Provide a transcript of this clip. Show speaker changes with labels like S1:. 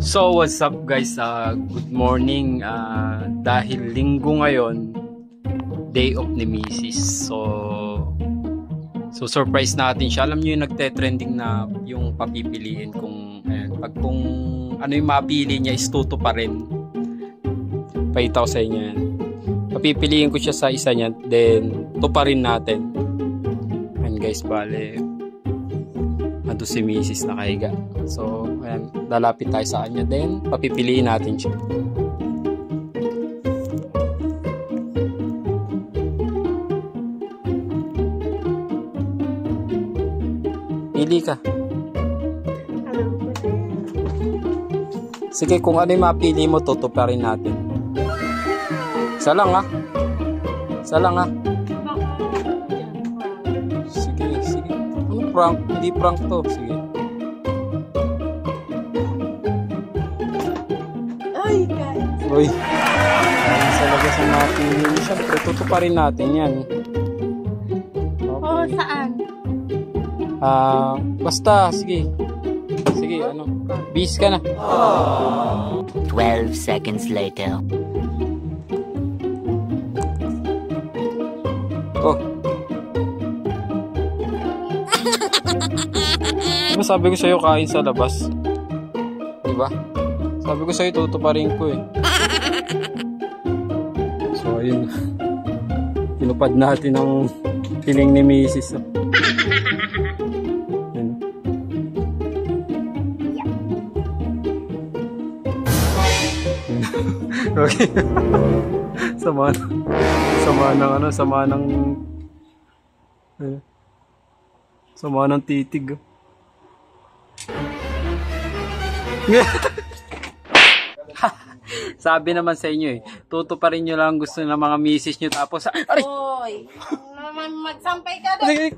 S1: So what's up guys, good morning. Dahil linggo ngayon, day off ni Mrs. So surprise natin siya. Alam niyo yung nagte-trending na yung papipiliin kung ano yung mapili niya is tuto pa rin. Paitaw sa inyo yan. Papipiliin ko siya sa isa niya, then tuparin natin. And guys, bale ando si Mrs. nakahiga. So, ayan, lalapit tayo sa kanya. Then, papipiliin natin siya. Pili ka. Sige, kung ano yung mapili mo, tutuparin natin. Isa lang ha. Isa lang ha. Sige, sige. Ano prank? Hindi prank to. Sige.
S2: Ay, guys.
S1: Uy. Ayan sa labas ang mapili mo. Siyempre, tutuparin natin yan. Okay.
S2: Oo, saan?
S1: Basta, sige. Sige, ano. Bis ka na.
S3: 12 seconds later.
S1: Oh. Diba sabi ko sa'yo kain sa labas? Diba? Sabi ko sa'yo tutuparin ko eh. So ayun. Pinupad natin ang piling ni Mrs. Ayun. Okay. Sama ng titig. Sabi naman sa inyo eh, tutuparin nyo lang gusto ng mga misis nyo tapos aray!
S2: Oy, magsampay ka doon.